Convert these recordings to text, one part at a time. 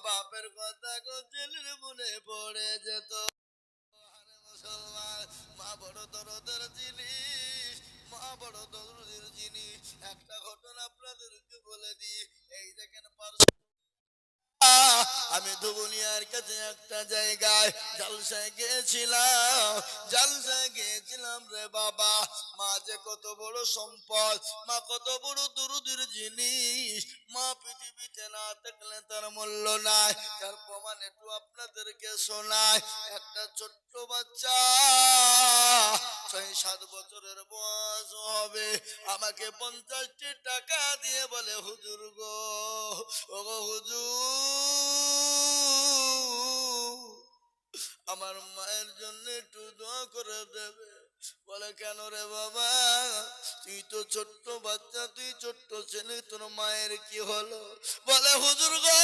বাপের কথা ছেলের মনে পড়ে যেত। আরে মুসলমান, মা বড় দরদের জিনিস, মা বড় দরদের জিনিস। একটা ঘটনা আপনাদেরকে বলে দিই। এই দেখেন আমি দুবুনিয়ার কাছে একটা জায়গায় জালসায় গিয়েছিলাম। জালসায় গিয়েছিলাম রে বাবা। মা যে কত বড় সম্পদ, মা কত বড় দরুদের জিনিস। মা পৃথিবীতে না থাকলে তার মূল্য নাই। তার প্রমাণ একটু আপনাদেরকে শোনায়। একটা ছোট্ট বাচ্চা 6-7 বছরের বয়স হবে, আমাকে 50টি টাকা দিয়ে বলে, হুজুর গো, ও গো হুজুর, আমার মায়ের জন্য একটু দোয়া করে দেবে। বলে কেন রে বাবা? তুই তো ছোট্ট বাচ্চা, তুই ছোট্ট ছেলে, তোর মায়ের কি হলো? বলে হুজুর গো,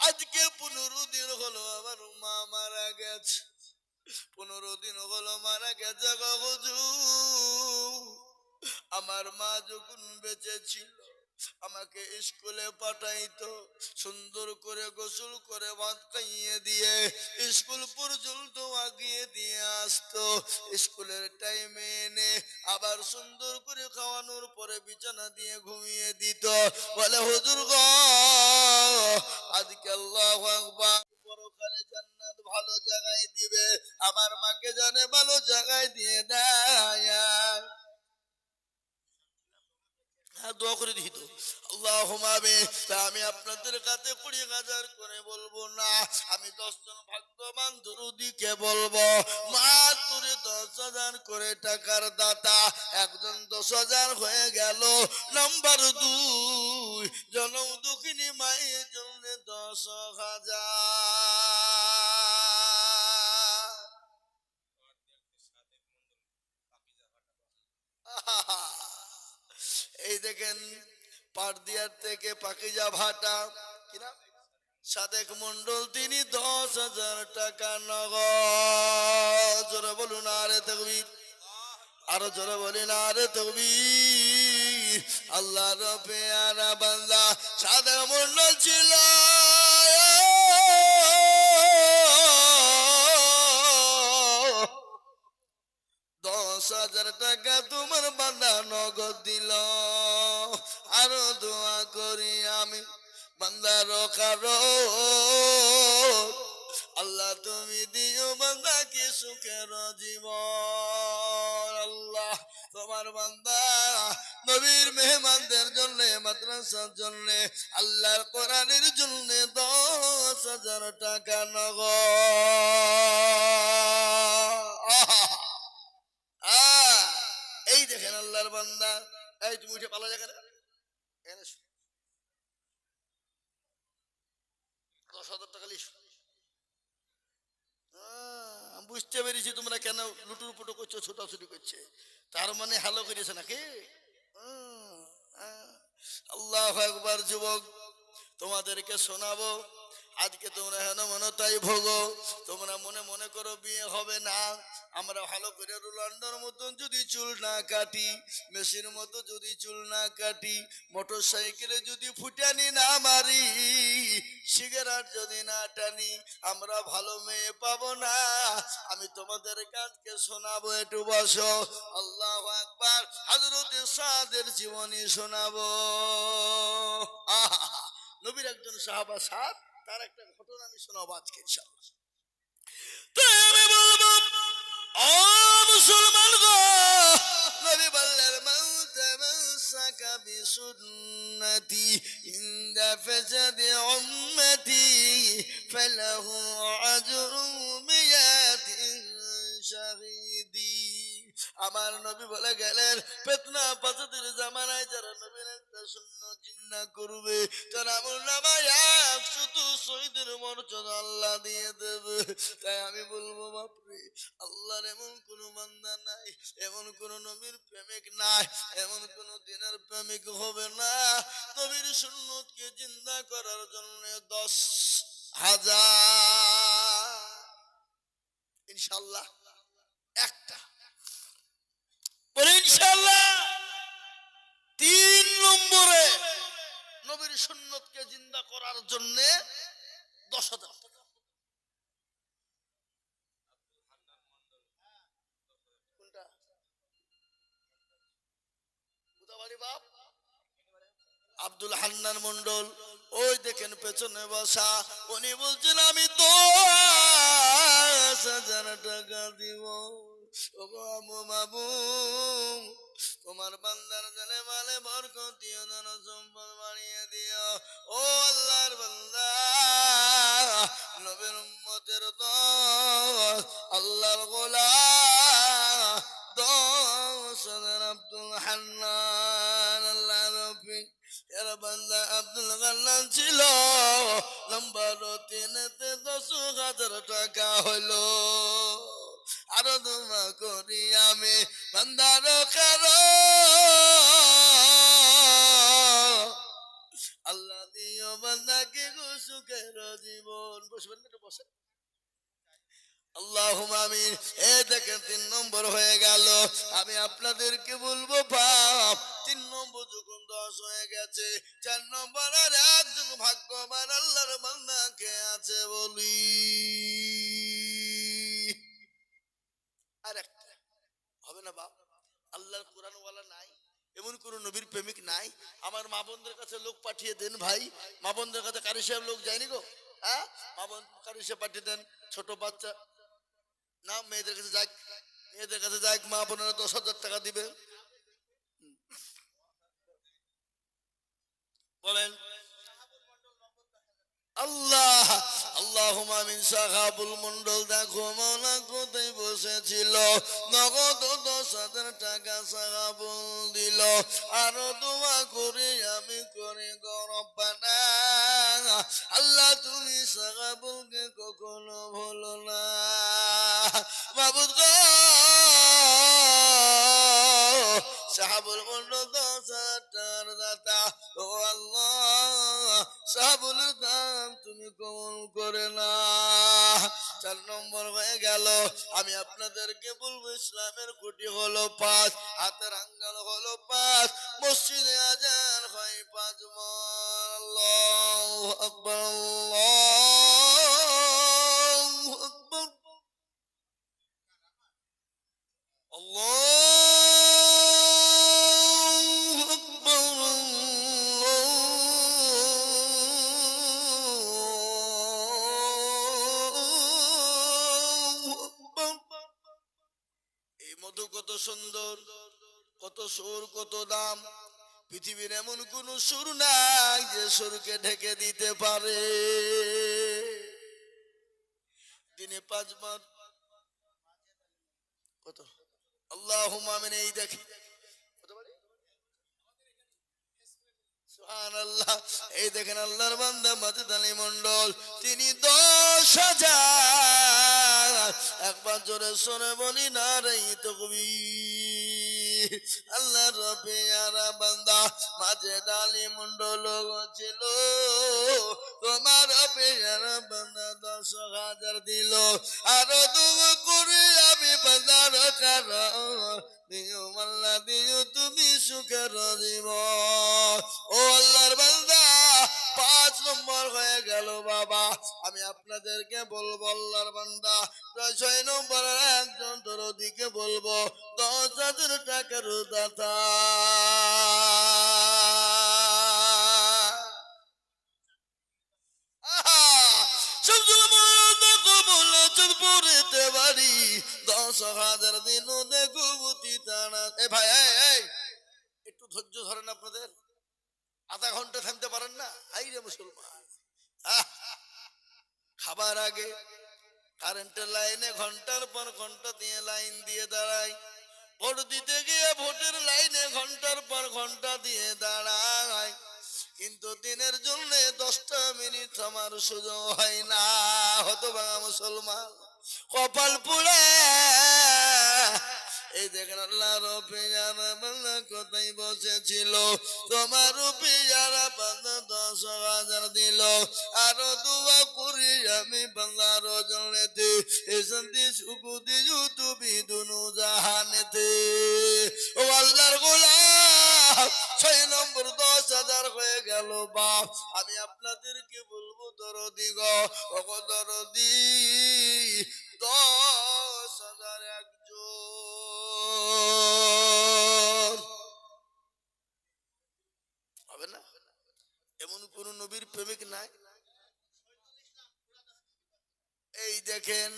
আজকে 15 দিন হলো আমার মা মারা গেছে। 15 দিন হলো মারা গেছে গো হুজুর। আমার মা যখন বেঁচে ছিল আমাকে স্কুলে পাঠাইতো, সুন্দর করে গোসল করে ভাত খাইয়ে দিয়ে স্কুল পর্যন্ত আগিয়ে দিয়ে আসতো। স্কুলের টাইমে এনে আবার সুন্দর করে খাওয়ানোর পরে বিছানা দিয়ে ঘুমিয়ে দিত। বলে হুজুর গো, আজকে আল্লাহু আকবার, পরকালে জান্নাত ভালো জায়গায় দিবে, আমার মাকে জানে ভালো জায়গায় দিয়ে দেয়। দোয়া করে দিত আল্লাহুম্মা আমিন। আমি আপনাদের কাছে 20,000 করে বলবো না, আমি 10 জন ভাগ্যবান দরুদীকে বলবো। মাত্র 10,000 করে টাকার দাতা, একজন 10,000 হয়ে গেল। নাম্বার 2, জনম দুঃখিনী মায়ের জন্য 10,000। এই দেখেন পারদিয়ার থেকে পাকিজা ভাটা, কিনা সাদেক মন্ডল, তিনি 10,000 টাকা নগদ। জোরে বলুন আরে তাকবীর, আরো জোরে বলুন আরে তাকবীর। আল্লাহর পেয়ারা বান্দা সাদেক মন্ডল ছিল। 10,000 টাকা তোমার বান্দা নগদ দিল। আরো দোয়া করি আমি বান্দার কারো, আল্লাহ তুমি দিও বান্দাকে সুখের জীবন। আল্লাহ তোমার বান্দা নবীর মেহমানদের জন্য, মাদ্রাসার জন্য, আল্লাহর কোরআনের জন্য 10,000 টাকা নগদ। এই দেখেন আল্লাহর বান্দা। এই তুমি উঠে পালা যাবে না, 10,000 টাকা লিস। বুঝতে পেরেছি তোমরা কেন লুটুর পুটু করছো, ছোটাছুটি করছে। তার মানে হ্যালো করেছে নাকি? আল্লাহু আকবার। যুবক, তোমাদেরকে শোনাবো। আজকে তোমরা হেন মনে তাই ভোগো। তোমরা মনে মনে করো বিয়ে হবে না। আমরা ভালো করে রোলান্ডার মতন যদি চুল না কাটি, মেশিন মতো যদি চুল না কাটি, মোটর সাইকেলে যদি ফুটানি না মারি, সিগারেট যদি না টানি, আমরা ভালো মেয়ে পাবো না। আমি তোমাদের কাজকে শোনাবো, একটু বসো। আল্লাহু আকবার। হযরত সাদের জীবনী শোনাবো। নবীর একজন সাহাবা সাদ, তার একটা ঘটনা আমি শোনাবো আজকে ইনশাআল্লাহ। তাই আমি বলবো, ও মুসলমান গো, নবী বললেন, মান তামাসসাকা বিসুন্নতি ইনদা ফাসাদি উম্মতি ফালাহু আজরু মিয়াতিন শাহীদি। আমার নবী বলে গেলেন, ফিতনা ফাসাদের জামানায় যারা নবীর একটা সুন্নাত জিন্নাহ করবে, তার আমলনামায় 100 শহীদের মর্যাদা আল্লাহ দিয়ে দেবে। তাই আমি বলবো, বাপরে, আল্লাহর এমন কোন বান্দা নাই, এমন কোন নবীর প্রেমিক নাই, এমন কোন দিনের প্রেমিক হবে না, নবীর সুন্নতকে জিন্দা করার জন্য 10,000 ইনশাআল্লাহ একটা বলে ইনশাআল্লাহ। 3 নম্বরে নবীর সুন্নতকে জিন্দা করার জন্য 10,000 টাকা। কোনটা? উদাবাড়ি বাপ আব্দুল হান্নান মন্ডল, ওই দেখেন পেছনে বসা, উনি বলছেন আমি 10,000 টাকা দিব। ওগো আম্মু বাবু, তোমার বান্দার জানে মালে বরকত দিও, যেন সম্পদ বাড়িয়ে দিও। ও আল্লাহর বান্দা, নবীর উম্মতের দোস্ত, আল্লাহর গোলাম 10,000 আব্দুল হান্নান আল্লাহ রফিক এর বান্দা আব্দুল হান্নান ছিল। নম্বর 3-তে 10,000 টাকা হলো। আরো দোয়া করি আমি বান্দার কারো, আল্লাহ দিও বান্দাকে সুখের জীবন। বসবেন না, বসেন। আল্লাহুম্মা আমিন। এই দেখেন 3 নম্বর হয়ে গেল। আমি আপনাদেরকে বলবো বাপ, 3 নম্বর যখন 10 হয়ে গেছে, 4 নম্বর আর একজন ভাগ্যবান আল্লাহর বান্দা কে আছে বলি? আর একটা হবে না বাপ? আল্লাহর কোরআন ওয়ালা নাই, এমন কোন নবীর প্রেমিক নাই? আমার মা বোনদের কাছে লোক পাঠিয়ে দেন ভাই, মা বোনদের কাছে কারি সাহেব লোক যায়নি গো, হ্যাঁ? মা বোন কারি সাহেব পাঠিয়ে দেন, ছোট বাচ্চা না, মেয়েদের কাছে যাক, মেয়েদের কাছে যাক, মা বোনেরা 10,000 টাকা দিবে। বলেন আল্লাহ। আল্লাহুম্মা আমিন। সাহাবুল মন্ডল দেখো মাওলা কোথায় বসেছিল, নগদ 10,000 টাকা সাহাবুল দিল। আরো দোয়া করে আমি করে গো রব্বানা, আল্লাহ তুমি সাহাবুলকে কখনো ভুলো না মাবুদ গো। সাহাবুল মন্ডল 10,000 টাকার দাতা, ও আল্লাহ সাহাবুলের দাম তুমি কবুল করে না। 4 নম্বর হয়ে গেল। আমি আপনাদেরকে বলবো ইসলামের খুঁটি হলো 5, হাতের আঙ্গাল হলো 5, মসজিদে আজান হয় 5 বার। আল্লাহু আকবার, আল্লাহু আকবার, আল্লাহু আকবার, আল্লাহু আকবার। এই মধু কত সুন্দর, কত সুর, কত দাম। পৃথিবীর এমন কোন সুর নাই যে সুরকে ঢেকে দিতে পারে। দিনে 5 বার কত? আল্লাহুম্মা আমিন। এই দেখি সুবহানাল্লাহ। এই দেখেন আল্লাহর বান্দা মাজিদ আলী মন্ডল, তিনি 10,000। একবার জোরে শুনে বলি নারে তাকবীর। আল্লাহর পেয়ারা বান্দা মাজিদ আলী মন্ডল ছিল, তোমার পেয়ারা বান্দা 10,000 দিল। আরো দোয়া করে আমি বান্দার কারণ দিও আল্লাহ, দিও তুমি সুখের জীবন। ও আল্লাহর বান্দা, 5 নম্বর হয়ে গেল বাবা। আমি আপনাদেরকে বলবো আল্লাহর বান্দা, 6 নম্বর একজন দরদিকে বলবো 10,000 টাকার দাতা। বাড়ি 10,000 দিন দেখো বুতি তারা। এ ভাই, একটু ধৈর্য ধরেন, আপনাদের আধা ঘন্টা থামতে পারেন না? হাই রে মুসলমান, খাবার আগে কারেন্টের লাইনে ঘন্টার পর ঘন্টা দিয়ে লাইন দিয়ে দাঁড়াই, ভোট দিতে গিয়ে ভোটের লাইনে ঘন্টার পর ঘন্টা দিয়ে দাঁড়ায়, কিন্তু দিনের জন্য 10টা মিনিট আমার সুযোগ হয় না। হতভাগা মুসলমান, কপাল পুড়ে। এই দেখেন আল্লাহর পেয়ারা বান্দা কোথায় বসেছিল, তোমার পেয়ারা বান্দা 10,000 দিল। আরো দোয়া করি আমি বান্দার জন্যতে, এসন্তি সুকুতি তুমি দুনু জাহানেতে। ও আল্লাহর গোলাম, 6 নম্বর 10,000 হয়ে গেল বাপ। আমি আপনাদেরকে বলবো দরদি গো, ওগো দরদি, 10,000 একজন হবে না? এমন কোন নবীর প্রেমিক নাই? এই দেখেন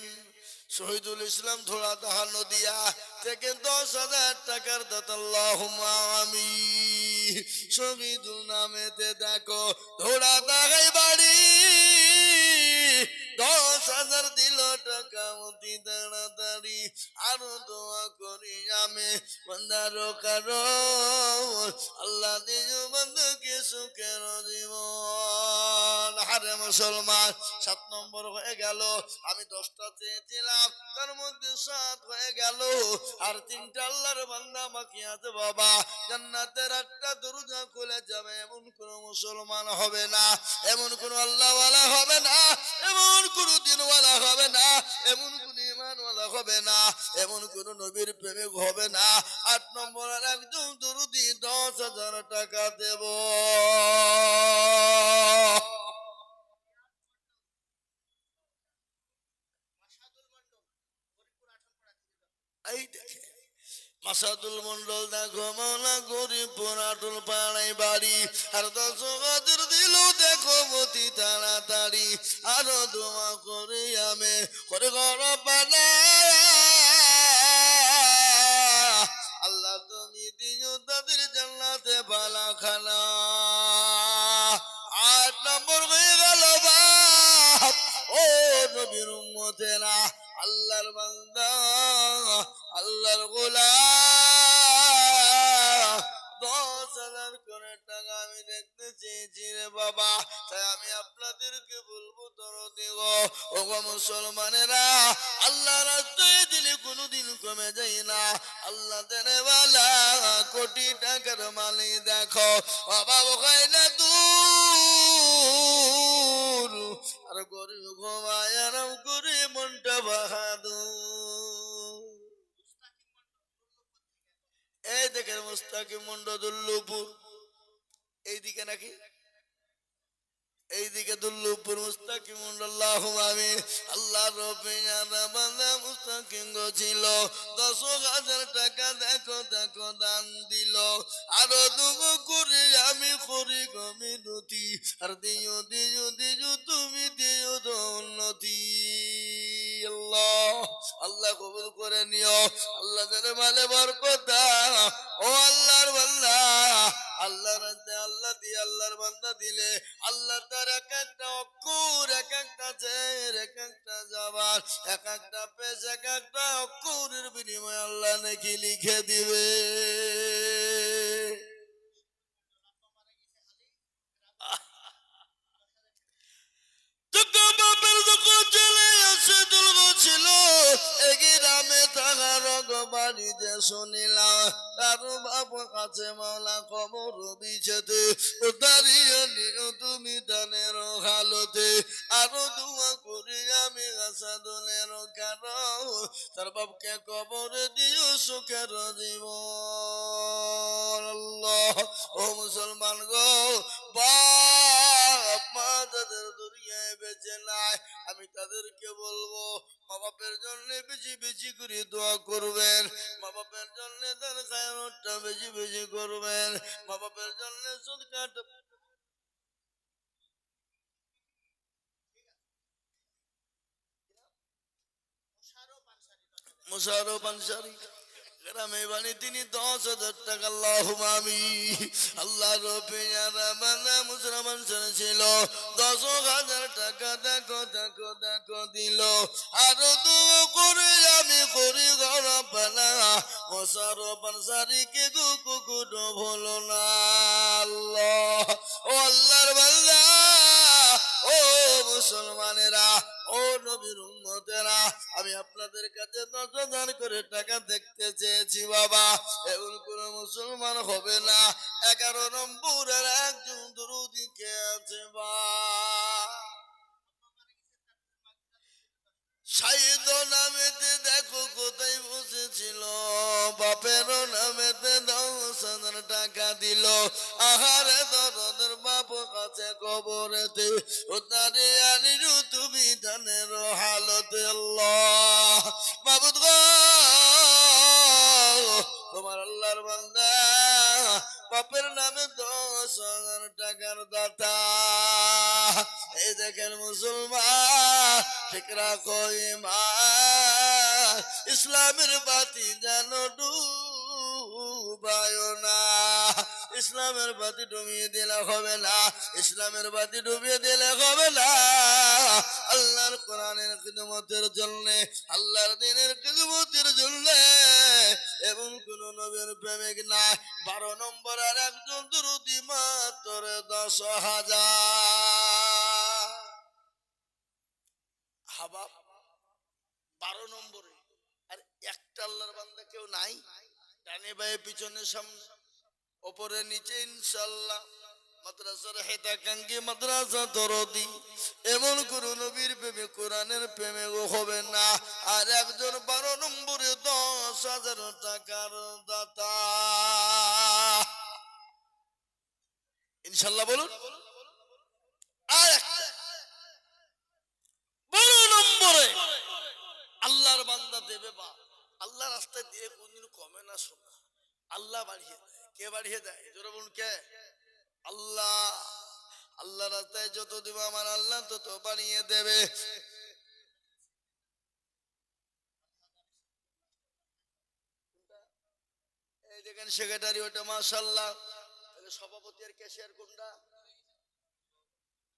শহীদুল ইসলাম ধোড়াদাহা নদিয়া থেকে 10,000 টাকার দাতা, আল্লাহুম্মা আমিন। শহীদুল নামেতে দেখো ধোড়াদাহাই বাড়ি, 10,000 দিল টাকা অতি তাড়াতাড়ি। আরো দোয়া করি আমি বান্দারো কারো, আল্লাহ দিও বান্দাকে সুখের জীবন। হারে মুসলমান, 7 নম্বর হয়ে গেল। আমি 10টা চেয়েছিলাম, তার মধ্যে 7 হয়ে গেল। আর 3টা আল্লাহর বান্দা বাকি আছে বাবা। জান্নাতের 8টা দরজা খুলে যাবে, এমন কোন মুসলমান হবে না, এমন কোন আল্লাহওয়ালা হবে না, এমন কোন দিনওয়ালা হবে না, এমন কোন ঈমানওয়ালা হবে না, এমন কোন নবীর প্রেমিক হবে না। 8 নম্বরের একজন দরুদি 10,000 টাকা দেব। এই দেখে মাসাদুল মন্ডল দেখো মাওলা গরিবপুর আটল পাড়াই বাড়ি। আর 10,000 দিল দেখো অতি তাড়াতাড়ি। আরো দোয়া করে আমি করে ঘর বানায়, আল্লাহ তুমি দিও তাদের জান্নাতে বালা খানা। 8 নম্বর হয়ে গেল বাপ। ও নবীর উম্মতেরা, আল্লাহর বান্দা, আল্লাহর গোলাম, 10,000 করে টাকা আমি দেখতে চেয়েছি রে বাবা। তাই আমি আপনাদেরকে বলবো দরদি গো, ওগো মুসলমানেরা, আল্লাহর রাস্তায় দিলে কোনোদিন কমে যায় না। আল্লাহ দেনেওয়ালা কোটি টাকার মালিক দেখো অভাব হয় না দূর। আর গরিব ঘুমায় আরাম করে মনটা বাহাদুর। এই দেখেন মুস্তাকিম মন্ডল দুল্লুপুর, এইদিকে নাকি এইদিকে দুল্লুপুর মুস্তাকিম মন্ডল, আল্লাহুম্মা আমিন। আল্লাহ রব্বিনা বান্দা মুস্তাকিম গো ছিল, 10,000 টাকা দেখো দেখো দান দিল। আরো দুগো করে আমি করি গো মিনতি, আর দিও দিও দিও তুমি দিও উন্নতি। আল্লাহ আল্লাহ কবুল করে নিও, আল্লাহ যেন মালে বরকত দাও। ও আল্লাহর বান্দা, আল্লাহর রাস্তায় আল্লাহ দিয়ে আল্লাহর বান্দা দিলে আল্লাহ তার এক একটা অক্ষর, এক একটা জের, এক একটা জবর, এক একটা পেশ, এক একটা অক্ষরের বিনিময়ে আল্লাহ নাকি লিখে দিবে। শুনিলাম কারো বাপ কাছে মাওলা খবর দিয়েছে, দাঁড়িয়ে নিও তুমি দানের হালতে। আরো দোয়া করি আমি আসাদুলের কারণ, তার বাপকে কবর দিও সুখের জীবন। আল্লাহ ও মুসলমান গো, বাপ মা যাদের দুনিয়ায় বেঁচে নাই, আমি তাদেরকে বলবো মা বাপের জন্য বেশি বেশি করে দোয়া করবেন, মা বাপের জন্য তার খায়রটা বেশি বেশি করবেন, মা বাপের জন্য সদকাটা মুশারফ আনসারী গ্রামে বাণী তিনি 10,000 টাকা, আল্লাহুম্মা আমিন। আল্লাহ রব্বিনা বান্দা মুশারফ আনসারী ছিল, 10,000 টাকা দেখো দেখো দেখো দিল। আরো দোয়া করে আমি করি ঘর বানা, মুশারফ আনসারীকে কুকুর ভুলো না। আল্লাহ ও আল্লাহর বান্দা, ও মুসলমানেরা, ও নবীর উম্মতেরা, আমি আপনাদের কাছে 10,000 করে টাকা দেখতে চেয়েছি বাবা। এমন কোন মুসলমান হবে না। 11 নম্বরের একজন দরুদি কে আছে বা সাইদ নামেতে দেখো কোথায় বসেছিল, বাপের নামেতে 10,000 টাকা টাকা দিল আহারে দরদের বাপ কাছে কবরেতে উদ্ধারে আনিরু তুমি ধানের হালতে আল্লাহ মাবুদ গো তোমার আল্লাহর বান্দা বাপের নামে 10,000 টাকার দাতা এই দেখেন মুসলমান ঠিক রাখো ঈমান ইসলামের বাতি যেন ডুবায় না ইসলামের বাতি ডুবিয়ে দিলে হবে না ইসলামের বাতি ডুবিয়ে দিলে হবে না আল্লাহর কোরআনের খিদমতের জন্য আল্লাহর দ্বীনের খিদমতের জন্য এবং কোন নবীর প্রেমিক না 12 নম্বর আর একজন দুরূদি মাত্র 10,000 হাবা 12 নম্বরে আর একটা আল্লাহর বান্দা কেউ নাই ডানে বায়ে পিছনে সামনে উপরে নিচে ইনশাআল্লাহ মাদ্রাসার হেদাকাঙ্গী মাদ্রাসা দরদি এমন কোন নবীর প্রেমে কোরআনের প্রেমে হবে না আর একজন 12 নম্বরে 10,000 টাকার দাতা ইনশাআল্লাহ বলুন আর একটা 12 নম্বরে আল্লাহর বান্দা দেবে বা আল্লাহ রাস্তায় দিয়ে কোনদিন কমে না শোনা আল্লাহ বাড়িয়ে দেয় কে বাড়িয়ে দেয় জোরে বলুন কে আল্লাহ আল্লাহ রাস্তায় যত দিব আমার আল্লাহ তত বাড়িয়ে দেবে এই দেখেন সেক্রেটারি ওটা মাশাআল্লাহ সভাপতি আর ক্যাশিয়ার কোনটা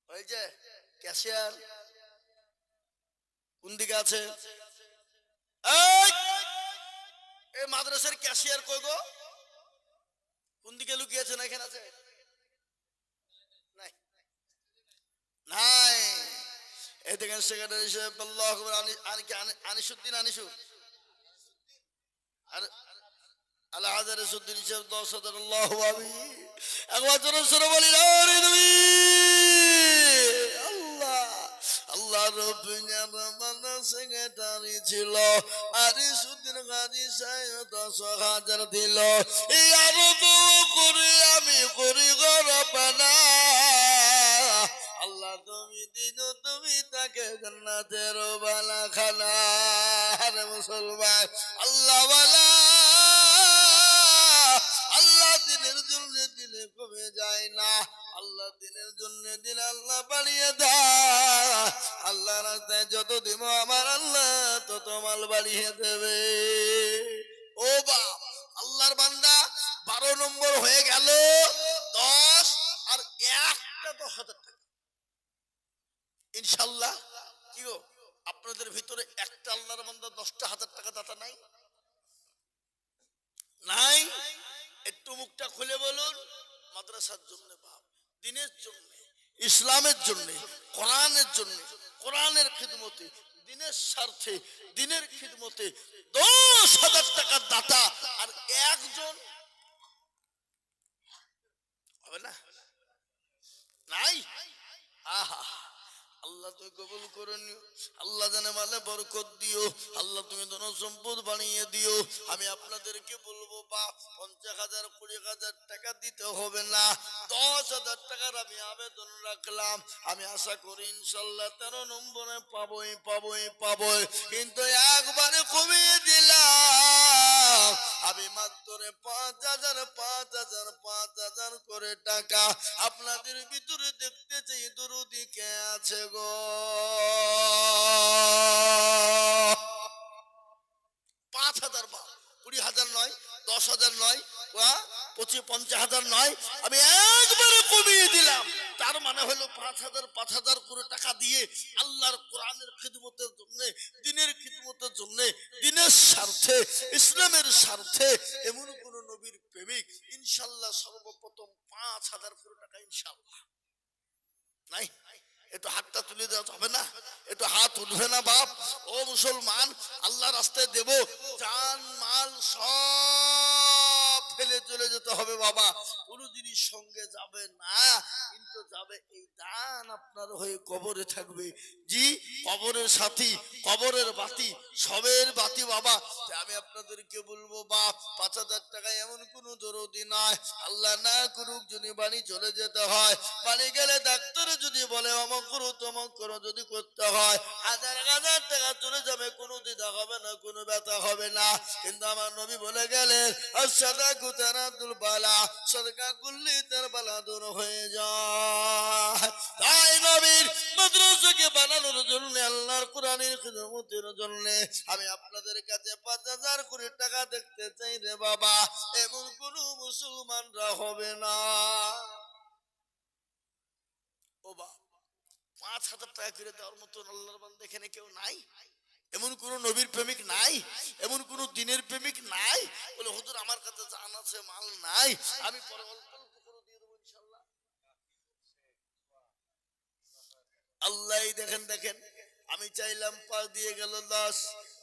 ওই যে ক্যাশিয়ার কোন দিকে আছে এই মাদ্রাসার ক্যাশিয়ার কই গো কোন দিকে লুকিয়েছে না এখানে আছে নাই নাই এই দেখেন সেক্রেটারি সাহেব আল্লাহু আকবার আনিসুদ্দিন আনিসু আর আলা হাজারুদ্দিন সাহেব 10,000 আল্লাহু আকবার একবার জোরে জোরে বলি লা আল্লাহ আল্লাহ রব্বুল আলামিন সেক্রেটারি ছিল আনিসুদ্দিন গাজী সাহেব 10,000 দিল এই আরব করে আমি করি গো রব্বানা আল্লাহ তুমি দিন তুমি তাকে জান্নাতের বালা খানা রে মুসলমান আল্লাহ ওয়ালা আল্লাহ দিনের জন্য দিলে কমে যায় না আল্লাহ দিনের জন্য দিন আল্লাহ বাড়িয়ে দেয় আল্লাহ রাস্তায় যত দিব আমার আল্লাহ তত মাল বাড়িয়ে দেবে ও বাপ আল্লাহর বান্দা 12 নম্বর হয়ে গেল 10 আর একটা 10,000 টাকা ইনশাআল্লাহ কি গো আপনাদের ভিতরে একটা আল্লাহর বান্দা 10,000 টাকা দাতা নাই নাই একটু মুখটা খুলে বলুন মাদ্রাসার জন্য বাপ দ্বীনের জন্য ইসলামের জন্য কোরআনের জন্য কোরআনের খিদমতে দ্বীনের স্বার্থে দ্বীনের খিদমতে 10,000 টাকার দাতা আর একজন হবে না নাই আহা আল্লাহ তুমি কবুল করে নিও আল্লাহ জানে মালে বরকত দিও আল্লাহ তুমি ধন সম্পদ বানিয়ে দিও আমি আপনাদেরকে বলবো বা 50,000 20,000 টাকা দিতে হবে না 10,000 টাকার আমি আবেদন রাখলাম আমি আশা করি ইনশাআল্লাহ 13 নম্বরে পাবোই কিন্তু একবারে কমিয়ে দিলাম আমি মাত্র 5,000 করে টাকা আপনাদের ভিতরে দেখতে চাই দরুদি কে আছে গো 5,000 বা 20,000 নয় 10,000 নয় 50,000 নয় আমি একবারে কমিয়ে দিলাম তার মানে হলো 5,000 করে টাকা দিয়ে আল্লাহর কোরআনের খিদমতের জন্য দ্বীনের খিদমতের জন্য দ্বীনের স্বার্থে ইসলামের স্বার্থে এমন কোন নবীর প্রেমিক ইনশাআল্লাহ সর্বপ্রথম 5,000 করে টাকা ইনশাআল্লাহ নাই একটু হাতটা তুলে দেওয়া যাবে না একটু হাত উঠবে না বাপ ও মুসলমান আল্লাহ রাস্তায় দেব জান মাল সব ফেলে চলে যেতে হবে বাবা, কোনো জিনিস সঙ্গে যাবে না, কিন্তু যাবে এই দান আপনার হয়ে কবরে থাকবে। জি, কবরের সাথী, কবরের বাতি, সবের বাতি বাবা। আমি আপনাদেরকে বলবো বাপ, 5,000 টাকা এমন কোন দরদি নাই, আল্লাহ না করুক যদি বাড়ি চলে যেতে হয়, বাড়ি গেলে ডাক্তার যদি বলে অমক করো তমক করো যদি করতে হয়, 1,000 টাকা চলে যাবে, কোনো দ্বিধা হবে না, কোনো ব্যথা হবে না। কিন্তু আমার নবী বলে গেলেন, আস-সাদাকু তারাদুল বালা, সাদকা করলে তার বালা দূর হয়ে যায়। তাই নবীর মাদ্রাসাকে বানানোর জন্য, আল্লাহর কোরআনের খিদমতের জন্য আমি আপনাদের কাছে 5,000 কোটি টাকা দেখতে চাই রে বাবা। এমন কোন মুসলমানরা হবে না। ও বাবা, 5,000 টাকা করে দেওয়ার মতন আল্লাহর বান্দা এখানে কেউ নাই? এমন কোন নবীর প্রেমিক নাই? এমন কোন দিনের প্রেমিক নাই? বলে হুজুর আমার কাছে জান আছে, মাল নাই, আমি পরে অল্প অল্প করে দিয়ে দেবো ইনশাআল্লাহ। আল্লাহ দেখেন দেখেন, আমি চাইলাম 5 দিয়ে গেল 10।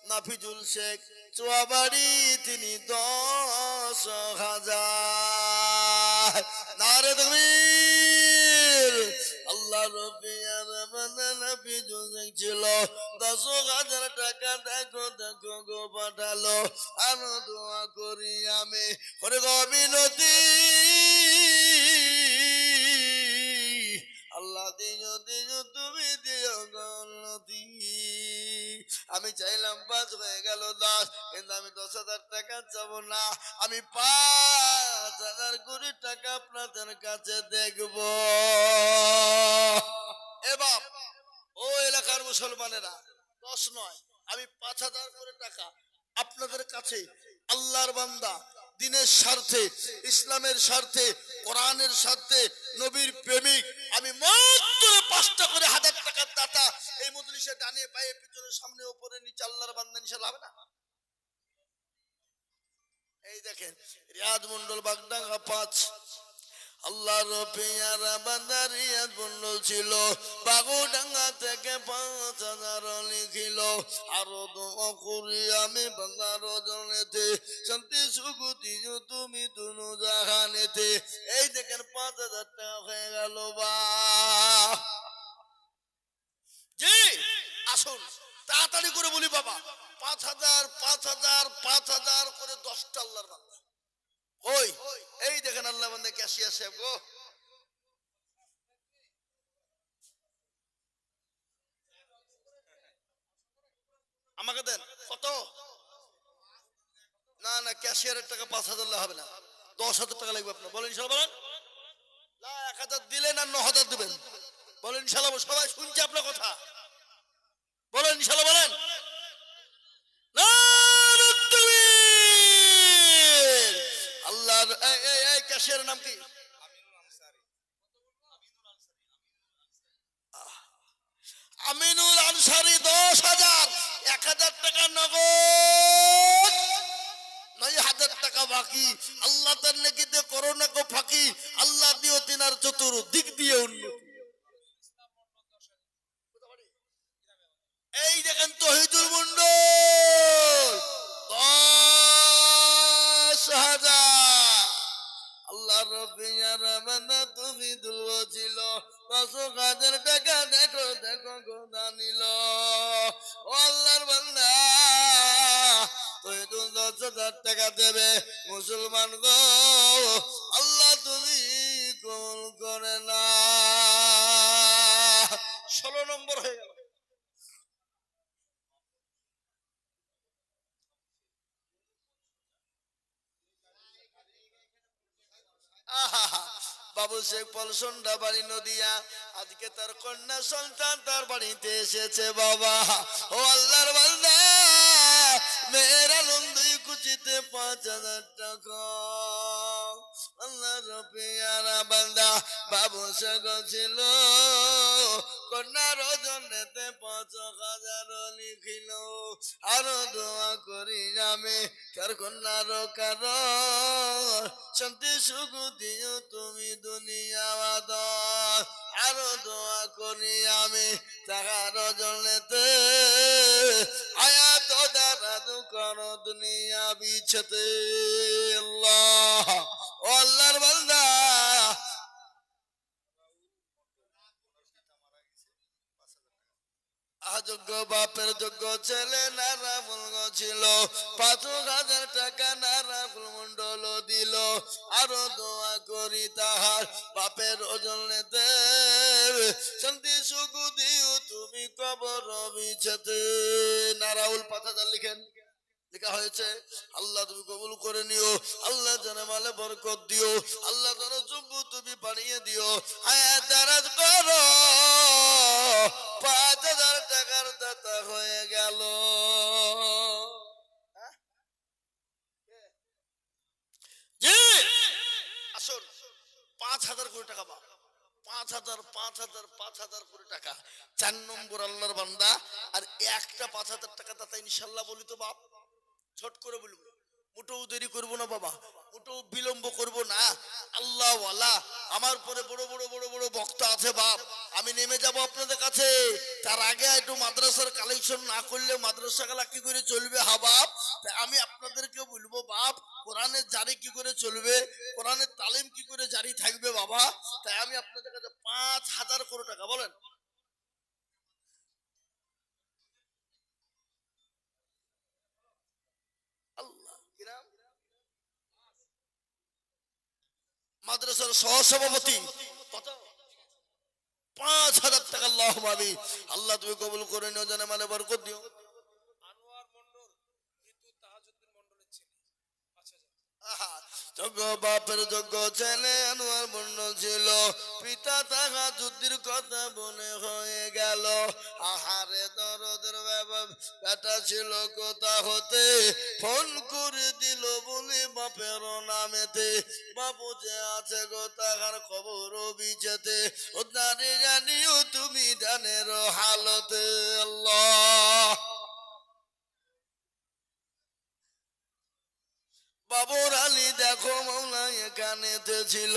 নাফিজুল শেখ চুয়াবাড়ি তিনি 10,000। নারে তাকবীর। আল্লাহ রব্বিয়ার মানে নাফিজুল শেখ ছিল 10,000 টাকা, দেখো দেখো গো পাঠালো। আরো দোয়া করি আমি, করে গো মিনতি, আল্লাহ দিও দিও তুমি দিও গলতি। আমি চাইলাম 5 হয়ে গেল 10, কিন্তু আমি 10,000 টাকা চাবো না, আমি 5,000 কোটি টাকা আপনাদের কাছে দেখব। এ বাপ, ও এলাকার মুসলমানেরা, 10 নয়, আমি 5,000 কোটি টাকা আপনাদের কাছে, আল্লাহর বান্দা, দিনের স্বার্থে, ইসলামের স্বার্থে, কোরআনের স্বার্থে, নবীর প্রেমিক, আমি মাত্র 5টা করে 1,000 টাকার দাতা এই মজলিসে ডানে বায়ে পিছনে সামনে উপরে নিচে আল্লাহর বান্দা ইনশাআল্লাহ হবে না? এই দেখেন রিয়াদ মন্ডল বাগডাঙ্গা 5, আল্লাহর পেয়ারা বান্দা রিয়াদ মন্ডল ছিল, বাগুডাঙ্গা থেকে 5,000 লিখিল। আরো দোয়া করি আমি বান্দার জনেতে, শান্তি সুখ দিও তুমি দুনু জাহানেতে। এই দেখেন 5,000 টাকা হয়ে গেল বা। জি আসুন তাড়াতাড়ি করে বলি বাবা, 5,000 5,000 5,000 করে 10টা আল্লাহর বান্দা। ওই এই দেখেন আল্লাহ বান্দা ক্যাশিয়ার সাহেব গো, আমাকে দেন কত? না না, ক্যাশিয়ারের টাকা 5,000 হবে না, 10,000 টাকা লাগবে আপনার। বলেন ইনশাআল্লাহ, বলেন না। 1,000 দিলেন আর 9,000 দিবেন, বলেন ইনশাআল্লাহ। সবাই শুনছে আপনার কথা, বলেন ইনশাআল্লাহ, বলেন আল্লাহর। এই ক্যাশিয়ারের নাম কি? আমিনুল আনসারী 10,000। 1,000 টাকা নগদ, 9,000 টাকা বাকি। আল্লাহ তার নেকিতে করোনা কো ফাঁকি, আল্লাহ দিও তিনার চতুর্দিক দিয়ে উন্নতি। এই দেখেন তহিদুল মন্ডল 10,000। আল্লাহ রব্বিয়ার বান্দা তহিদুল ছিল 5,000 টাকা, দেখো দেখো গোদা নিল। ও আল্লাহর বান্দা, তহিদুল 10,000 টাকা দেবে। মুসলমান গো, আল্লাহ তুমি কবুল করে না। 16 নম্বর হয়ে গেল। বাবু শেখ পলসন্ডা বাড়ি নদিয়া, আজকে তার কন্যা সন্তান তার বাড়িতে এসেছে বাবা। ও আল্লাহর বান্দা, মেয়ের আনন্দই কুচিতে 5,000 টাকা। আল্লাহর পেয়ারা বান্দা বাবু শেখ ছিল, কন্যার জন্যতে 5,000 লিখিল। আরো দোয়া করি আমি তার কন্যার কারণ, শান্তি সুখ দিও তুমি দুনিয়া বাদর। আরো দোয়া করি আমি তাহার জন্যতে, আয়াত দ্বারা করো দুনিয়া বিছতে। আল্লাহ যোগ্য বাপের যোগ্য ছেলে নারাফুল ছিল, 5,000 টাকা নারাফুল মন্ডল দিল। আরো দোয়া করি তাহার বাপের ওজনেতে শান্তি সুখ দিও তুমি কবর বিছেতে। নারাউল 5,000 লিখেন, লেখা হয়েছে। আল্লাহ তুমি কবুল করে নিও, আল্লাহ জানে মালে বরকত দিও, আল্লাহ যেন যুব্ব তুমি বানিয়ে দিও, হায়াত দারাজ করো। 5,000 টাকার দাতা হয়ে গেল। জি আসুন, 5,000 কোটি টাকা বাপ, 5,000 5,000 5,000 কোটি টাকা। 4 নম্বর আল্লাহর বান্দা। আর একটা 5,000 টাকা দাতা ইনশাল্লাহ বলি তো বাপ, ছোট করে বলবো, মোটেও দেরি করবো না বাবা, মোটেও বিলম্ব করব না। আল্লাহ ওয়ালা আমার পরে বড় বড় বড় বড় বক্তা আছে বাপ, আমি নেমে যাব আপনাদের কাছে। তার আগে একটু মাদ্রাসার কালেকশন না করলে মাদ্রাসা গালা কি করে চলবে হা বাপ। তাই আমি আপনাদেরকে বলবো বাপ, কোরআনের জারি কি করে চলবে, কোরআনের তালিম কি করে জারি থাকবে বাবা। তাই আমি আপনাদের কাছে 5,000 কোটি টাকা বলেন। আল্লাহ কিরাম মাদ্রাসার সহসভাপতি কত, 5,000 টাকা। আল্লাহ আমিন। আল্লাহ তুমি কবুল করে নিও, জানে মানে বরকত দিও। আনোয়ার মন্ডল মৃত্যু তাহাজুদ্দিন মন্ডলের ছেলে 5,000। আহা, যোগ্য বাপের যোগ্য ছেলে আনোয়ার মন্ডল ছিল, পিতা তাহাজুদ্দির কথা মনে হয়ে গেল। আহারে দরদের বেটা ছিল কোথা হতে, ফোন করে দিল বলে বাপের নামেতে, বাবু যে আছে গো তাহার খবর বিছেতে, ও দাঁড়িয়ে জানিও তুমি জানের হালতে। আল্লাহ বাবুর আলী দেখো মৌলা এখানেতে ছিল,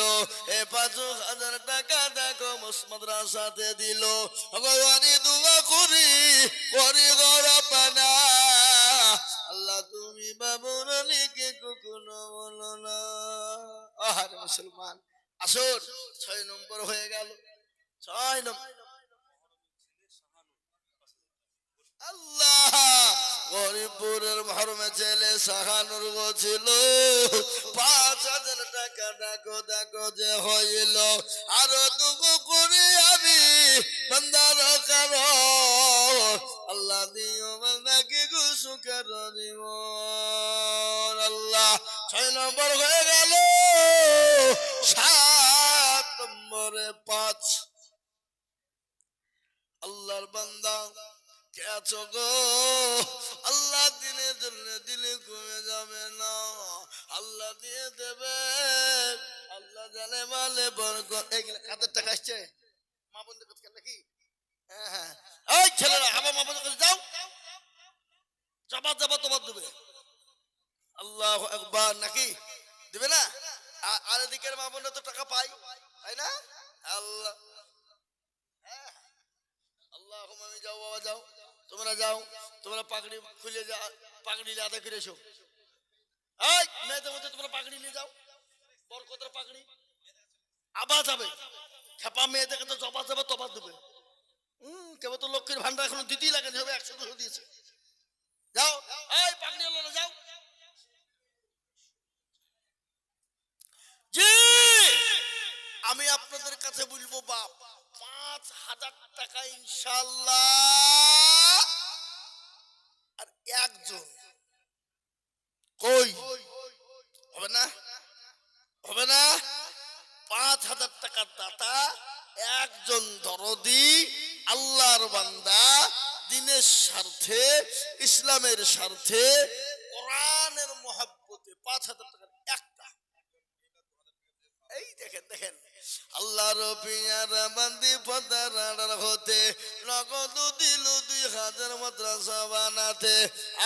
এ 5,000 টাকা দেখো মাদ্রাসাতে দিল। ভগবানী দোয়া করি করি গরবানা, আল্লাহ তুমি বাবুর আলীকে কখনো বলো না। আহারে মুসলমান আসুন, 6 নম্বর হয়ে গেল, 6 নম্বর। আল্লাহ গরিবপুরের মহরমে ছেলে সাহানুর গো ছিল, 5,000 টাকা ডাকো দেখো যে হইল। আরো দুগো করে আমি বান্দার কারো, আল্লাহ দিও বান্দাকে গো সুখের জীবন। আল্লাহ 6 নম্বর হয়ে গেল। 7 নম্বরে 5 আল্লাহর বান্দা কে আছো গো, আল্লাহ দিনের জন্য দিলে কমে যাবে না, আল্লাহ দিয়ে দেবে, আল্লাহ জানে মালে বরকত। এইগুলা কাদের টাকা আসছে, মা বোনদের কাছে নাকি? হ্যাঁ হ্যাঁ, এই ছেলেরা আবার মা বোনদের কাছে যাও, জবাব জবাব তোমার দেবে। আল্লাহু আকবার নাকি দিবে না? আর এদিকের মা বোনরা তো টাকা পাই, তাই না? আল্লাহ আল্লাহ আমি যাও বাবা যাও, তোমরা যাও, তোমরা পাগড়ি খুলে যাও, পাগড়ি আদায় করে এসো। এই মেয়েদের মধ্যে তোমরা পাগড়ি নিয়ে যাও, বরকতের পাগড়ি আবার যাবে। খেপা মেয়েদেরকে তো জবা যাবে, তবা দেবে। কেবল তো লক্ষ্মীর ভান্ডার এখনো দিতেই লাগেনি, হবে 100-200 দিয়েছে। যাও এই পাগড়ি হলো না, যাও। জি আমি আপনাদের কাছে বলবো বাপ, 5,000 টাকা ইনশাল্লাহ। আর একজন কই হবে না, হবে না? 5,000 টাকার দাতা, একজন দরদি আল্লাহর বান্দা, দিনের স্বার্থে, ইসলামের স্বার্থে, কোরআনের মহব্বতে 5,000 টাকার একটা। এই দেখেন দেখেন আল্লাহর পিয়ারা বান্দি পদার হতে নগদ দিল 2,000 মাদ্রাসা বানাতে।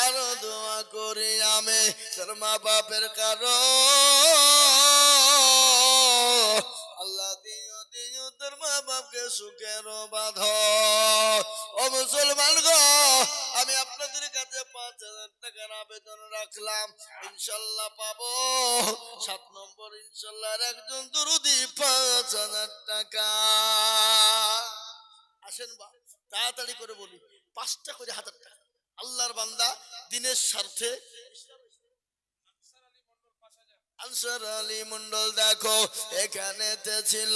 আরো দোয়া করি আমি তোর মা বাপের কারো, আল্লাহ দিও দিও তোর মা বাপকে সুখের বাঁধ। ও মুসলমান গো, আমি আপনাদের কাছে 5,000 টাকার আবেদন রাখলাম, ইনশাল্লাহ পাবো। 7 নম্বর ইনশাল্লাহ একজন দরুদি 5,000 টাকা। আসেন বা তাড়াতাড়ি করে বলি, 5টা করে 1000 টাকা। আল্লাহর বান্দা দিনের স্বার্থে আনসার আলী মন্ডল দেখো এখানে ছিল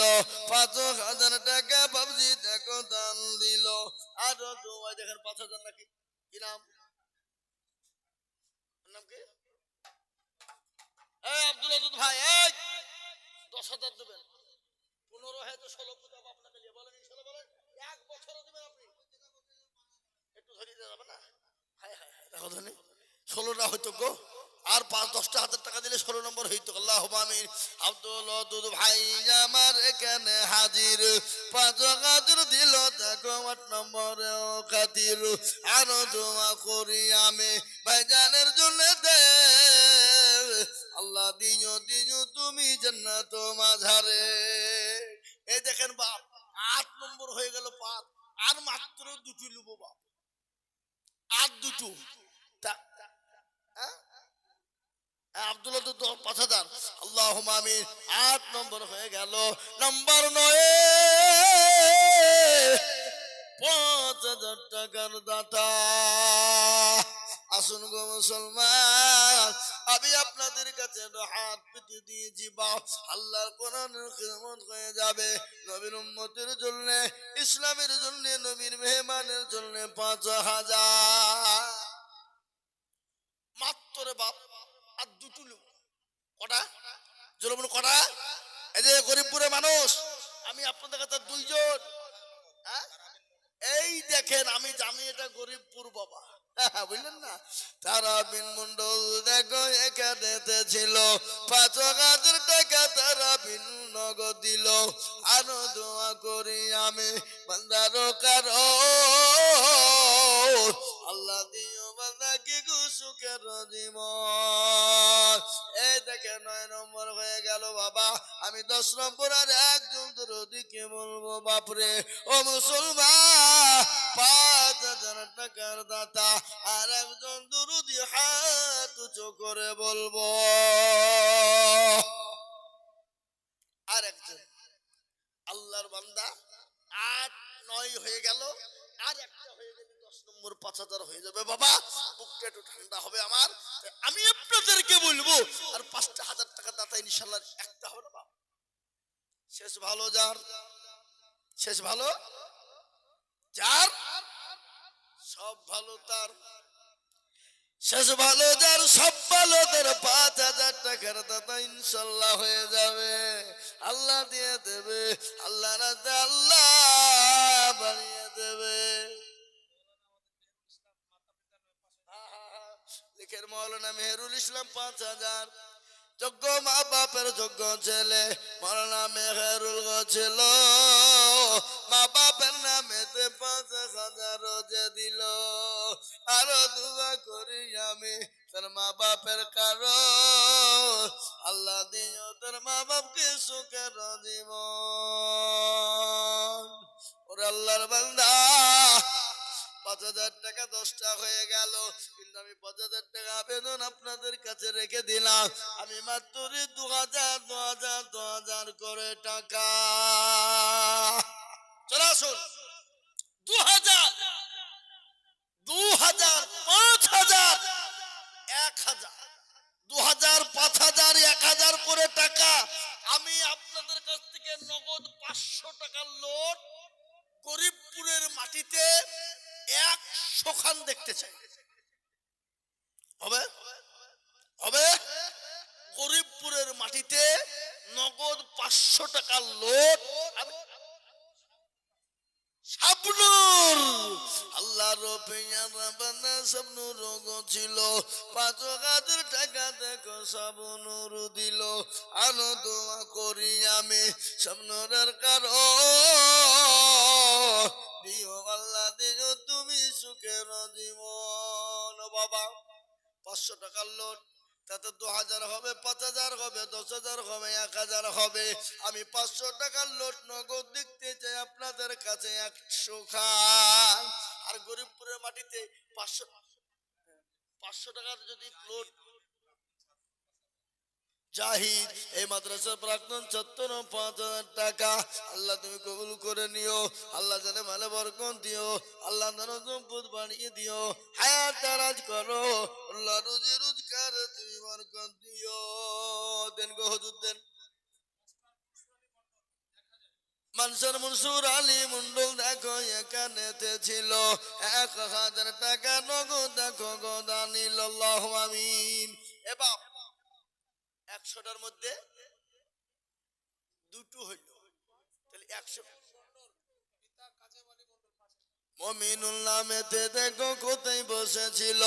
5000 টাকা বাবজি দেখো দান দিল। আরো দোয়া দেখেন 5000 নাকি কি নাম নাম কি এই আব্দুল আজুদ ভাই এই 10,000 দেবেন 15 হয়তো 16 কোটা আপনাকে দিয়ে বলেন ইনশাআল্লাহ বলেন 1 বছরও দিবেন আপনি একটু ধরিয়ে দেওয়া যাবে না হায় হায় হায় দেখো ধনী 16টা হয়তো গো আর 5-10,000 টাকা দিলে 16 নম্বর হইতো আল্লাহুম্মা আমিন। আব্দুল আদুদ ভাই আমার এখানে হাজির 5,000 দিল দেখো 8 নম্বরে খাতির আরো দোয়া করি আমি ভাইজানের জন্য দে আল্লাহ দিও দিও তুমি জান্নাত মাঝারে। এই দেখেন বাপ 8 নম্বর হয়ে গেল 5 আর মাত্র দুটো লুবো বাপ আর দুটো আব্দুল্লাহ তো 5,000 আল্লাহুম্মা আমিন 8 নম্বর হয়ে গেল নাম্বার 9 5,000 টাকার দাতা আসুন গো মুসলমান আমি আপনাদের কাছে হাত পেতে দিয়েছি বাপ আল্লাহর কোরআনের খিদমত হয়ে যাবে নবীর উম্মতের জন্য ইসলামের জন্য নবীর মেহমানের জন্য 5,000 মাত্র বাপ আর দুটো লোক কটা জোরে কটা এই যে গরিবপুরের মানুষ আমি আপনাদের কাছে 2 জন এই দেখেন আমি জানি এটা গরিবপুর বাবা বুঝলেন না তারা বিন মন্ডল দেখো এখানে ছিল 5,000 টাকা তারা বিন নগদ দিল আরো দোয়া করি আমি বান্দারো কারো আল্লাহ দিও বান্দাকে সুখের জীবন। এই দেখে 9 নম্বর হয়ে গেল বাবা আমি 10 নম্বর আর একজন দরদিকে বলবো বাপরে ও মুসলমান 5,000 টাকার দাতা আর একজন দরদি হাত উঁচু করে বলবো আর একজন আল্লাহর বান্দা 8-9 হয়ে গেল আর একটা হয়ে গেল 10 নম্বর 5,000 হয়ে যাবে বাবা বুকটা একটু ঠান্ডা হবে আমার আমি আপনাদেরকে বলবো আর 5,000 টাকা দাতা ইনশাআল্লাহ একটা হবে না বাবা শেষ ভালো যার শেষ ভালো যার সব ভালো তার শেষ ভালো যার সব ভালো তার 5,000 টাকার দাতা ইনশাআল্লাহ হয়ে যাবে আল্লাহ দিয়ে দেবে আল্লাহ রাতে আল্লাহ বানিয়ে দেবে। লিখের মাওলানা মেহেরুল ইসলাম 5,000 যোগ্য মা বাপের যোগ্য ছেলে মাওলানা মেহেরুল ছিল মা বাপের নামেতে 5,000 যে দিল আরো দোয়া করি আমি তার মা বাপের কারো আল্লাহ দিও তার মা বাপকে সুখের জীবন। ওরে আল্লাহর বান্দা 5,000 টাকা 10টা হয়ে গেল কিন্তু আমি 5,000 টাকা আবেদন আপনাদের কাছে রেখে দিলাম আমি মাত্র 2,000 করে টাকা চলে আসুন 2,000 5,000 1,000 2,000 5,000 1,000 করে টাকা আমি আপনাদের কাছ থেকে নগদ 500 টাকার লোট গরিবপুরের মাটিতে 100 খান দেখতে চাই হবে হবে গরিবপুরের মাটিতে নগদ 500 টাকার লোট শাবনুর আল্লাহর পেয়ারা বান্দা শাবনুর রোগ ছিল 5,000 টাকা দেখো শাবনুর দিল আলো দোয়া করি আমি শাবনুরের কারো দিও আল্লাহ দিও তুমি সুখের জীবন। বাবা 500 টাকার লোট তাতে 2,000 হবে 5,000 হবে 10,000 হবে 1,000 হবে আমি 500 টাকার লোট নগদ দেখতে চাই আপনাদের কাছে 100 খান আর গরিবপুরের মাটিতে 500 টাকার যদি লোট জাহিদ এই মাদ্রাসার প্রাক্তন ছাত্র 5,000 টাকা আল্লাহ তুমি কবুল করে নিও আল্লাহ জানে মালে বরকত দিও আল্লাহ যেন সম্পদ বাড়িয়ে দিও হায়াত দারাজ করো আল্লাহ রুজি রোজগার তুমি বরকত দিও দেন গো হুজুর দেন মানসার মনসুর আলী মন্ডল দেখো এখানেতে ছিল 1,000 টাকা নগদ দেখো গদা নিল আল্লাহু আমিন এবার 100টার মধ্যে দুটো হইল তাহলে 100 পিতা কাজে বাড়ি মন্ডল পাশে মমিনুল নামেতে দেখো কোথায় বসেছিল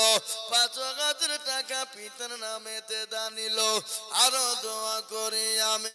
5,000 টাকা পিতার নামেতে দানিল আরো দোয়া করি আমি